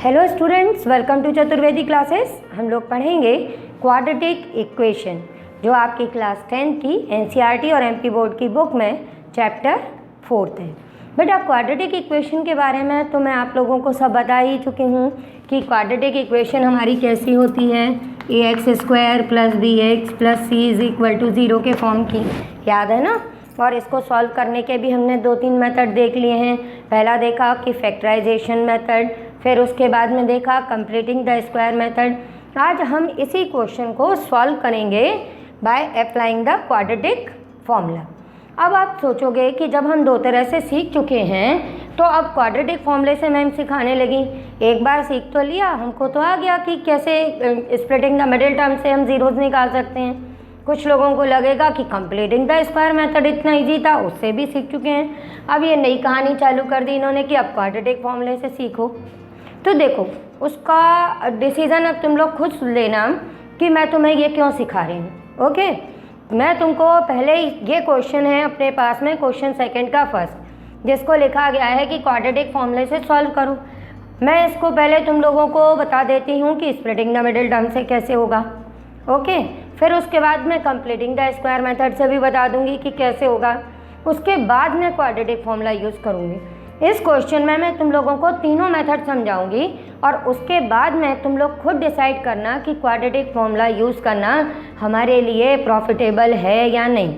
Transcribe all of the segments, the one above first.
Hello students, welcome to Chaturvedi classes. हम लोग पढ़ेंगे क्वाड्रेटिक इक्वेशन जो आपकी क्लास 10 की एनसीईआरटी और एमपी बोर्ड की बुक में चैप्टर 4 है। बेटा क्वाड्रेटिक इक्वेशन के बारे में तो मैं आप लोगों को सब बता ही चुकी हूँ कि क्वाड्रेटिक इक्वेशन हमारी कैसी होती है, ax² + bx + c = 0 के फॉर्म की, याद है ना। और इसको सॉल्व करने के भी हमने 2-3 मेथड देख लिए हैं। पहला देखा कि फैक्टराइजेशन मेथड, फिर उसके बाद में देखा कंप्लीटिंग द स्क्वायर मेथड। आज हम इसी क्वेश्चन को सॉल्व करेंगे by applying the quadratic formula. अब आप सोचोगे कि जब हम दो तरह से सीख चुके हैं तो अब क्वाड्रेटिक फॉर्मूले से मैम सिखाने लगी। एक बार सीख तो लिया, हमको तो आ गया कि कैसे स्प्लिटिंग द मिडिल टर्म से हम जीरोज निकाल सकते हैं। कुछ लोगों को लगेगा कि कंप्लीटिंग द स्क्वायर मेथड इतना इजी था, उससे भी सीख चुके हैं। अब ये नई कहानी चालू कर दी इन्होंने कि अब क्वाड्रेटिक फॉर्मूले से सीखो। तो देखो, उसका डिसीज़न अब तुम लोग खुद लेना कि मैं तुम्हें ये क्यों सिखा रही हूँ। ओके, मैं तुमको पहले ये क्वेश्चन है अपने पास में, क्वेश्चन सेकंड का फर्स्ट, जिसको लिखा गया है कि क्वाड्रेटिक फॉर्मूले से सॉल्व करो। मैं इसको पहले तुम लोगों को बता देती हूँ कि स्प्लिटिंग द मिडिल टर्म से कैसे होगा। ओके, फिर उसके बाद मैं कंप्लीटिंग द स्क्वायर मेथड से भी बता दूंगी कि कैसे होगा। उसके बाद मैं क्वाड्रेटिक फॉर्मूला यूज़ करूँगी। इस क्वेश्चन में मैं तुम लोगों को तीनों मेथड समझाऊंगी और उसके बाद में तुम लोग खुद डिसाइड करना कि क्वाड्रेटिक फॉर्मूला यूज़ करना हमारे लिए प्रॉफिटेबल है या नहीं।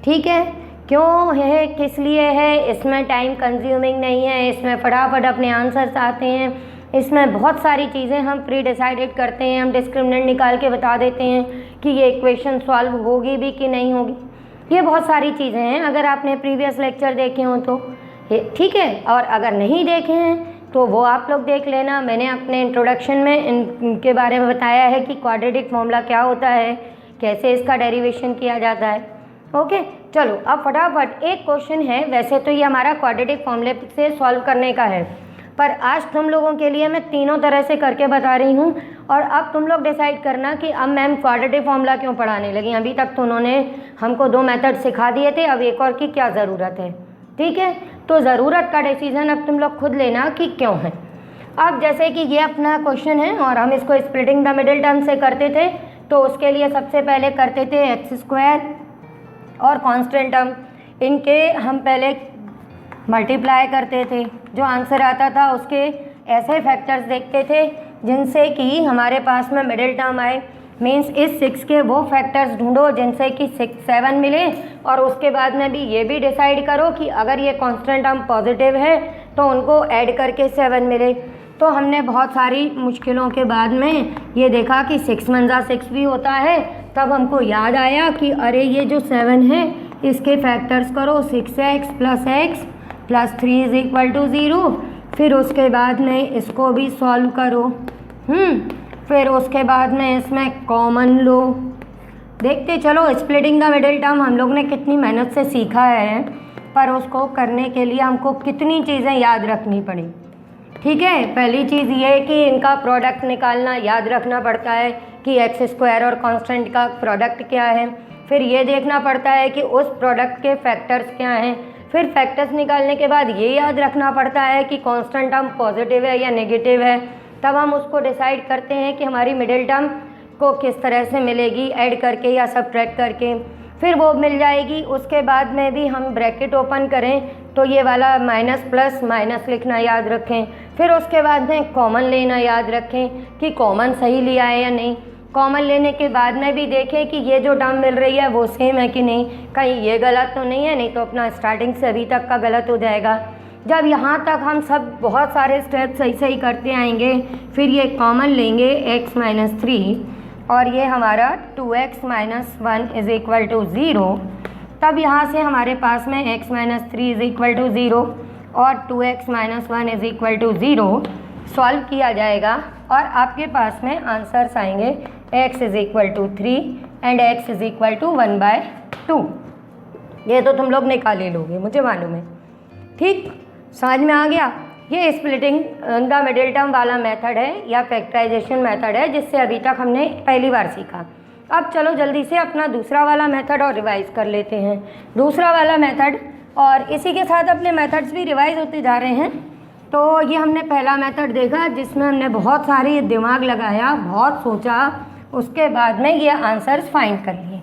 ठीक है, क्यों है, किस लिए है, इसमें टाइम कंज्यूमिंग नहीं है, इसमें फटाफट अपने आंसर्स आते हैं, इसमें बहुत सारी चीज़ें हम प्री डिसाइडेड करते हैं, हम डिस्क्रिमिनेंट निकाल के बता देते हैं कि ये इक्वेशन सॉल्व होगी भी कि नहीं होगी। ये बहुत सारी चीज़ें हैं, अगर आपने प्रीवियस लेक्चर देखे हों तो ठीक है, और अगर नहीं देखे हैं तो वो आप लोग देख लेना। मैंने अपने इंट्रोडक्शन में इनके बारे में बताया है कि क्वाड्रेटिक फॉर्मूला क्या होता है, कैसे इसका डेरिवेशन किया जाता है। ओके, चलो अब फटाफट एक क्वेश्चन है। वैसे तो ये हमारा क्वाड्रेटिक फॉर्मूले से सॉल्व करने का है, पर आज तुम लोगों के लिए मैं तीनों तरह से करके बता रही हूँ और अब तुम लोग डिसाइड करना कि अब मैम क्वाड्रेटिक फॉर्मूला क्यों पढ़ाने लगी। अभी तक तो उन्होंने हमको 2 मेथड सिखा दिए थे, अब एक और की क्या ज़रूरत है। ठीक है, तो ज़रूरत का डिसीजन अब तुम लोग खुद लेना कि क्यों है। अब जैसे कि ये अपना क्वेश्चन है और हम इसको स्प्लिटिंग द मिडिल टर्म से करते थे, तो उसके लिए सबसे पहले करते थे x² और कांस्टेंट टर्म, इनके हम पहले मल्टीप्लाई करते थे। जो आंसर आता था उसके ऐसे फैक्टर्स देखते थे जिनसे कि हमारे पास में मिडिल टर्म आए। मीन्स इस 6 के वो फैक्टर्स ढूंढो जिनसे कि 7 मिले, और उसके बाद में भी ये भी डिसाइड करो कि अगर ये कांस्टेंट टर्म पॉजिटिव है तो उनको ऐड करके 7 मिले। तो हमने बहुत सारी मुश्किलों के बाद में ये देखा कि 6 × 6 भी होता है। तब हमको याद आया कि अरे ये जो 7 है इसके फैक्टर्स करो, 6x + x + 3 = 0। फिर उसके बाद में इसको भी सॉल्व करो। फिर उसके बाद में इसमें कॉमन लो। देखते चलो, स्प्लिटिंग द मिडिल टर्म हम लोग ने कितनी मेहनत से सीखा है, पर उसको करने के लिए हमको कितनी चीज़ें याद रखनी पड़ी। ठीक है, पहली चीज़ ये है कि इनका प्रोडक्ट निकालना याद रखना पड़ता है कि x² और कांस्टेंट का प्रोडक्ट क्या है। फिर ये देखना पड़ता है कि उस प्रोडक्ट के फैक्टर्स क्या हैं। फिर फैक्टर्स निकालने के बाद ये याद रखना पड़ता है कि कांस्टेंट टर्म पॉजिटिव है या नेगेटिव है। तब हम उसको डिसाइड करते हैं कि हमारी मिडिल टर्म को किस तरह से मिलेगी, ऐड करके या सब्ट्रैक्ट करके। फिर वो मिल जाएगी। उसके बाद में भी हम ब्रैकेट ओपन करें तो ये वाला माइनस प्लस माइनस लिखना याद रखें। फिर उसके बाद में कॉमन लेना याद रखें कि कॉमन सही लिया है या नहीं। कॉमन लेने के बाद में भी देखें कि ये जो टर्म मिल रही है वो सेम है कि नहीं, कहीं ये गलत तो नहीं है, नहीं तो अपना स्टार्टिंग से अभी तक का गलत हो जाएगा। जब यहाँ तक हम सब बहुत सारे स्टेप सही सही करते आएंगे, फिर ये कॉमन लेंगे x - 3 और ये हमारा 2x - 1 = 0। तब यहाँ से हमारे पास में x - 3 = 0 और 2x - 1 = 0 सॉल्व किया जाएगा और आपके पास में आंसर्स आएंगे x = 3 एंड x = 1/2। ये तो तुम लोग निकाल ही लोगे, मुझे मालूम है। ठीक, समझ में आ गया। ये स्प्लिटिंग द मिडिल टर्म वाला मेथड है या फैक्टराइजेशन मेथड है, जिससे अभी तक हमने पहली बार सीखा। अब चलो जल्दी से अपना दूसरा वाला मेथड और रिवाइज कर लेते हैं। दूसरा वाला मेथड, और इसी के साथ अपने मेथड्स भी रिवाइज होते जा रहे हैं। तो ये हमने पहला मेथड देखा जिसमें हमने बहुत सारी दिमाग लगाया, बहुत सोचा, उसके बाद में ये आंसर्स फाइंड कर लिए।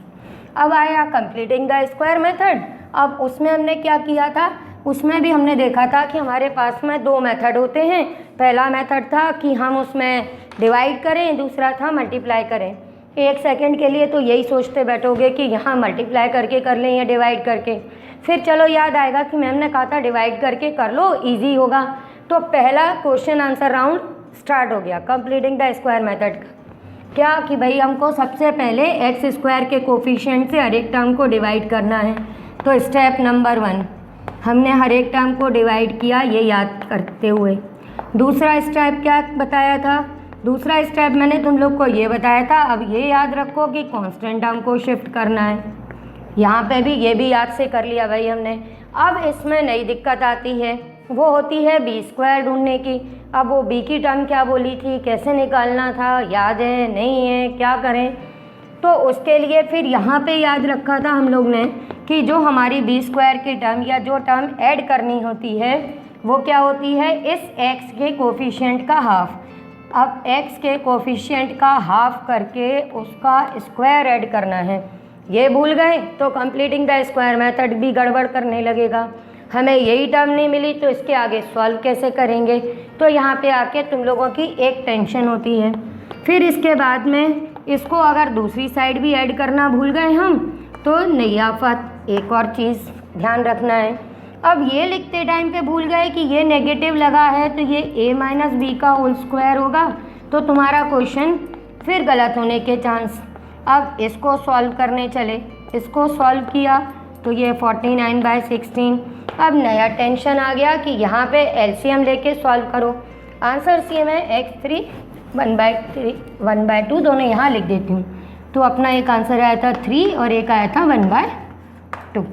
अब आया कंप्लीटिंग द स्क्वायर मेथड। अब उसमें हमने क्या किया था, उसमें भी हमने देखा था कि हमारे पास में दो मेथड होते हैं। पहला मेथड था कि हम उसमें डिवाइड करें, दूसरा था मल्टीप्लाई करें। एक सेकंड के लिए तो यही सोचते बैठोगे कि यहाँ मल्टीप्लाई करके कर लें या डिवाइड करके, फिर चलो याद आएगा कि मैम ने कहा था डिवाइड करके कर लो, ईजी होगा। तो पहला क्वेश्चन आंसर राउंड स्टार्ट हो गया कंप्लीटिंग द स्क्वायर मेथड का। क्या कि भाई हमको सबसे पहले एक्स स्क्वायर के कोफिशिएंट से हर एक टर्म को डिवाइड करना है। तो स्टेप नंबर 1 हमने हर एक टर्म को डिवाइड किया, ये याद करते हुए। दूसरा स्टेप क्या बताया था, दूसरा स्टेप मैंने तुम लोग को ये बताया था, अब ये याद रखो कि कांस्टेंट टर्म को शिफ्ट करना है। यहाँ पे भी ये भी याद से कर लिया भाई हमने। अब इसमें नई दिक्कत आती है, वो होती है बी स्क्वायर ढूंढने की। अब वो बी की टर्म क्या बोली थी, कैसे निकालना था, याद है नहीं है, क्या करें? तो उसके लिए फिर यहाँ पे याद रखा था हम लोग ने कि जो हमारी बी स्क्वायर की टर्म या जो टर्म ऐड करनी होती है वो क्या होती है, इस एक्स के कोफिशिएंट का हाफ। अब एक्स के कोफिशिएंट का हाफ करके उसका स्क्वायर ऐड करना है। ये भूल गए तो कंप्लीटिंग द स्क्वायर मेथड भी गड़बड़ करने लगेगा। हमें यही टर्म नहीं मिली तो इसके आगे सॉल्व कैसे करेंगे? तो यहाँ पे आके तुम लोगों की एक टेंशन होती है। फिर इसके बाद में इसको अगर दूसरी साइड भी ऐड करना भूल गए हम तो नहीं आफत। एक और चीज़ ध्यान रखना है, अब ये लिखते टाइम पे भूल गए कि ये नेगेटिव लगा है तो ये a माइनस बी का होल स्क्वायर होगा, तो तुम्हारा क्वेश्चन फिर गलत होने के चांस। अब इसको सॉल्व करने चले, इसको सॉल्व किया तो ये 49/16। अब नया टेंशन आ गया कि यहाँ पे एलसीएम लेके सॉल्व करो। आंसर सेम है x3 1/3 1/2, दोनों यहाँ लिख देती हूँ। तो अपना एक आंसर आया था 3 और एक आया था 1/2।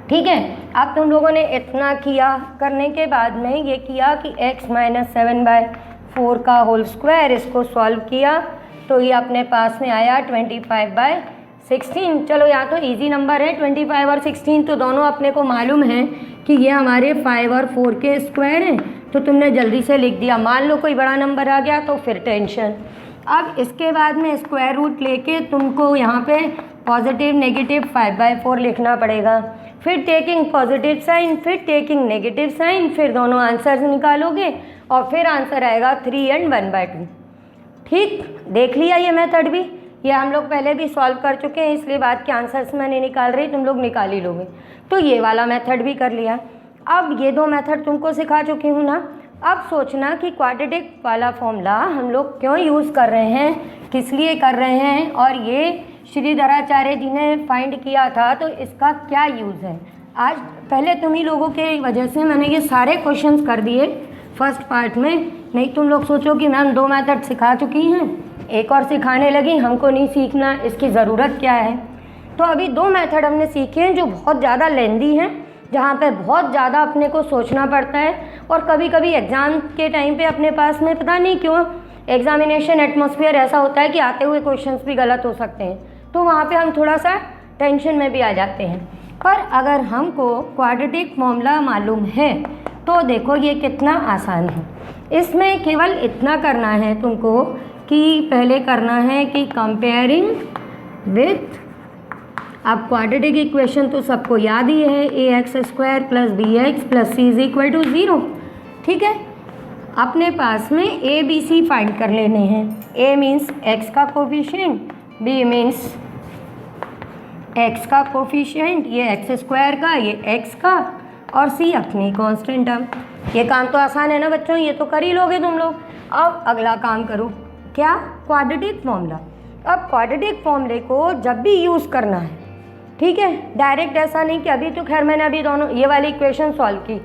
ठीक है, अब तुम लोगों ने इतना किया, करने के बाद में ये किया कि x माइनस 7/4 का होल स्क्वायर, इसको सॉल्व किया तो ये अपने पास में आया 25/16। चलो यहाँ तो इजी नंबर है 25 और 16, तो दोनों अपने को मालूम है कि ये हमारे 5 और 4 के स्क्वायर हैं, तो तुमने जल्दी से लिख दिया। मान लो कोई बड़ा नंबर आ गया तो फिर टेंशन। अब इसके बाद में स्क्वायर रूट लेके तुमको यहाँ पे पॉजिटिव नेगेटिव 5/4 लिखना पड़ेगा, फिर टेकिंग पॉजिटिव साइन, फिर टेकिंग नेगेटिव साइन, फिर दोनों आंसर्स निकालोगे और फिर आंसर आएगा 3 और 1/2। ठीक, देख लिया ये मेथड भी, ये हम लोग पहले भी सॉल्व कर चुके हैं, इसलिए बाद के आंसर्स मैं नहीं निकाल रही, तुम लोग निकाल ही लोगे। तो ये वाला मेथड भी कर लिया। अब ये दो मेथड तुमको सिखा चुकी हूँ ना। अब सोचना कि क्वाड्रेटिक वाला फॉर्मूला हम लोग क्यों यूज़ कर रहे हैं, किस लिए कर रहे हैं, और ये श्रीधराचार्य जी ने फाइंड किया था तो इसका क्या यूज़ है। आज पहले तुम ही लोगों के वजह से मैंने ये सारे क्वेश्चंस कर दिए फर्स्ट पार्ट में, नहीं तुम लोग सोचो कि मैम 2 मेथड सिखा चुकी हैं, एक और सिखाने लगी, हमको नहीं सीखना, इसकी ज़रूरत क्या है। तो अभी 2 मेथड हमने सीखे हैं जो बहुत ज़्यादा लेंदी हैं, जहाँ पे बहुत ज़्यादा अपने को सोचना पड़ता है, और कभी कभी एग्ज़ाम के टाइम पे अपने पास में पता नहीं क्यों एग्जामिनेशन एटमॉस्फेयर ऐसा होता है कि आते हुए क्वेश्चंस भी गलत हो सकते हैं, तो वहाँ पे हम थोड़ा सा टेंशन में भी आ जाते हैं। पर अगर हमको क्वाड्रेटिक फॉर्मूला मालूम है तो देखो ये कितना आसान है। इसमें केवल इतना करना है तुमको कि पहले करना है कि कंपेयरिंग विथ, अब क्वाड्रेटिक इक्वेशन तो सबको याद ही है, ax² + bx + c = 0। ठीक है, अपने पास में a b c फाइंड कर लेने हैं। a मीन्स x का कोफिशिएंट, b मीन्स x का कोफिशिएंट, ये x² का, ये x का, और c अपनी कांस्टेंट टर्म। ये काम तो आसान है ना बच्चों, ये तो कर ही लोगे तुम लोग। अब अगला काम करो, क्या, क्वाड्रेटिक फॉर्मूला। अब क्वाड्रेटिक फॉर्मूले को जब भी यूज़ करना है, ठीक है, डायरेक्ट ऐसा नहीं कि अभी तो खैर मैंने अभी दोनों ये वाली इक्वेशन सॉल्व की,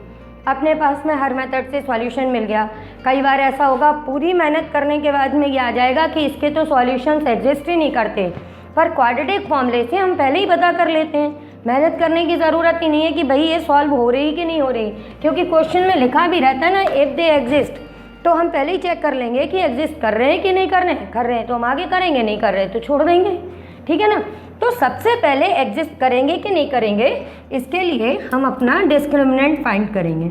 अपने पास में हर मेथड से सॉल्यूशन मिल गया। कई बार ऐसा होगा पूरी मेहनत करने के बाद में ये आ जाएगा कि इसके तो सॉल्यूशंस एग्जिस्ट ही नहीं करते, पर क्वाड्रेटिक फॉर्मूले से हम पहले ही पता कर लेते हैं, मेहनत करने की ज़रूरत ही नहीं है कि भाई ये सॉल्व हो रही कि नहीं हो रही, क्योंकि क्वेश्चन में लिखा भी रहता है ना इफ़ दे एग्जिस्ट, तो हम पहले ही चेक कर लेंगे कि एग्जिस्ट कर रहे हैं कि नहीं कर रहे हैं। कर रहे हैं तो हम आगे करेंगे, नहीं कर रहे तो छोड़ देंगे। ठीक है ना, तो सबसे पहले एग्जिस्ट करेंगे कि नहीं करेंगे, इसके लिए हम अपना डिस्क्रिमिनेंट फाइंड करेंगे।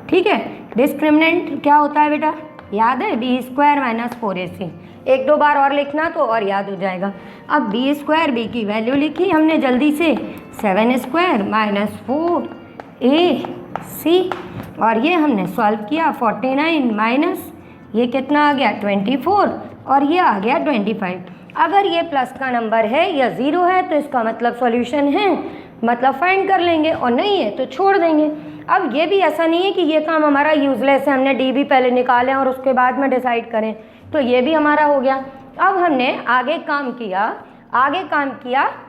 ठीक है। डिस्क्रिमिनेंट क्या होता है बेटा, याद है, बी स्क्वायर माइनस 4ac। एक दो बार और लिखना तो और याद हो जाएगा। अब बी स्क्वायर, बी की वैल्यू लिखी हमने जल्दी से, 7 स्क्वायर माइनस 4ac, और ये हमने सॉल्व किया, 49 माइनस ये कितना आ गया 24, और ये आ गया 25। अगर ये प्लस का नंबर है या ज़ीरो है तो इसका मतलब सॉल्यूशन है, मतलब फाइंड कर लेंगे, और नहीं है तो छोड़ देंगे। अब ये भी ऐसा नहीं है कि ये काम हमारा यूज़लेस है, हमने डी भी पहले निकालें और उसके बाद में डिसाइड करें, तो ये भी हमारा हो गया। अब हमने आगे काम किया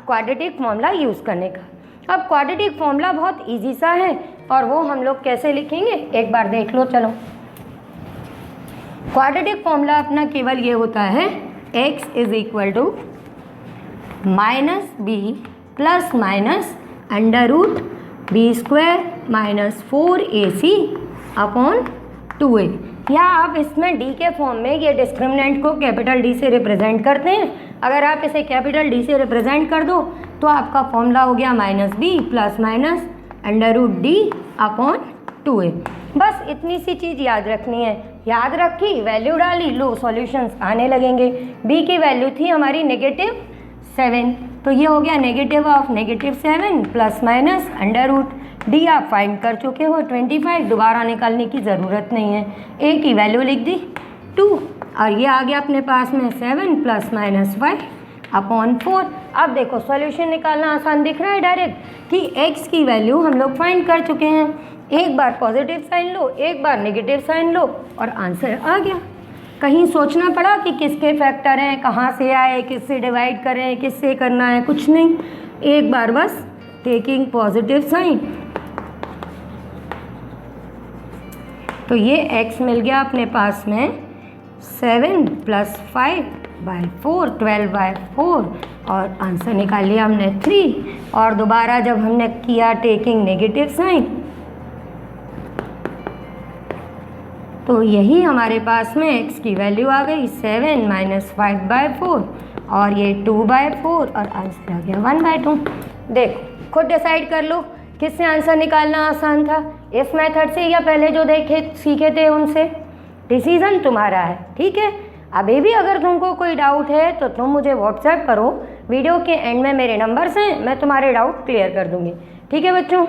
क्वाड्रेटिक फॉर्मूला यूज़ करने का। अब क्वाड्रेटिक फॉर्मूला बहुत इजी सा है, और वो हम लोग कैसे लिखेंगे एक बार देख लो। चलो, क्वाड्रेटिक फॉर्मूला अपना केवल ये होता है, x is equal to minus B plus minus under root B square minus 4ac upon 2a, या आप इसमें d के फॉर्म में ये डिस्क्रिमिनेंट को कैपिटल D से रिप्रेजेंट करते हैं। अगर आप इसे कैपिटल D से रिप्रेजेंट कर दो तो आपका फॉर्मूला हो गया minus B plus minus under root D upon 2a। बस इतनी सी चीज़ याद रखनी है। याद रखी, वैल्यू डाली, लो सॉल्यूशंस आने लगेंगे। b की वैल्यू थी हमारी -7, तो ये हो गया -7 plus minus under root D आप फाइंड कर चुके हो 25, दोबारा निकालने की ज़रूरत नहीं है। a की वैल्यू लिख दी 2, और ये आ गया अपने पास में 7 प्लस माइनस 5 अपॉन 4। अब देखो सॉल्यूशन निकालना आसान दिख रहा है डायरेक्ट, कि x की वैल्यू हम लोग फाइंड कर चुके हैं। एक बार पॉजिटिव साइन लो, एक बार नेगेटिव साइन लो, और आंसर आ गया। कहीं सोचना पड़ा कि किसके फैक्टर हैं, कहाँ से आए, किससे डिवाइड करें, किससे करना है, कुछ नहीं, एक बार बस टेकिंग पॉजिटिव साइन, तो ये x मिल गया अपने पास में 7 प्लस 5/4 12/4, और आंसर निकाल लिया हमने 3। और दोबारा जब हमने किया टेकिंग नेगेटिव साइन, तो यही हमारे पास में x की वैल्यू आ गई 7 माइनस 5/4, और ये 2/4, और आंसर आ गया 1/2। देखो खुद डिसाइड कर लो किससे आंसर निकालना आसान था, इस मेथड से या पहले जो सीखे थे उनसे। डिसीजन तुम्हारा है, ठीक है। अभी भी अगर तुमको कोई डाउट है तो तुम मुझे व्हाट्सएप करो, वीडियो के एंड में मेरे नंबर्स हैं, मैं तुम्हारे डाउट क्लियर कर दूँगी, ठीक है बच्चों।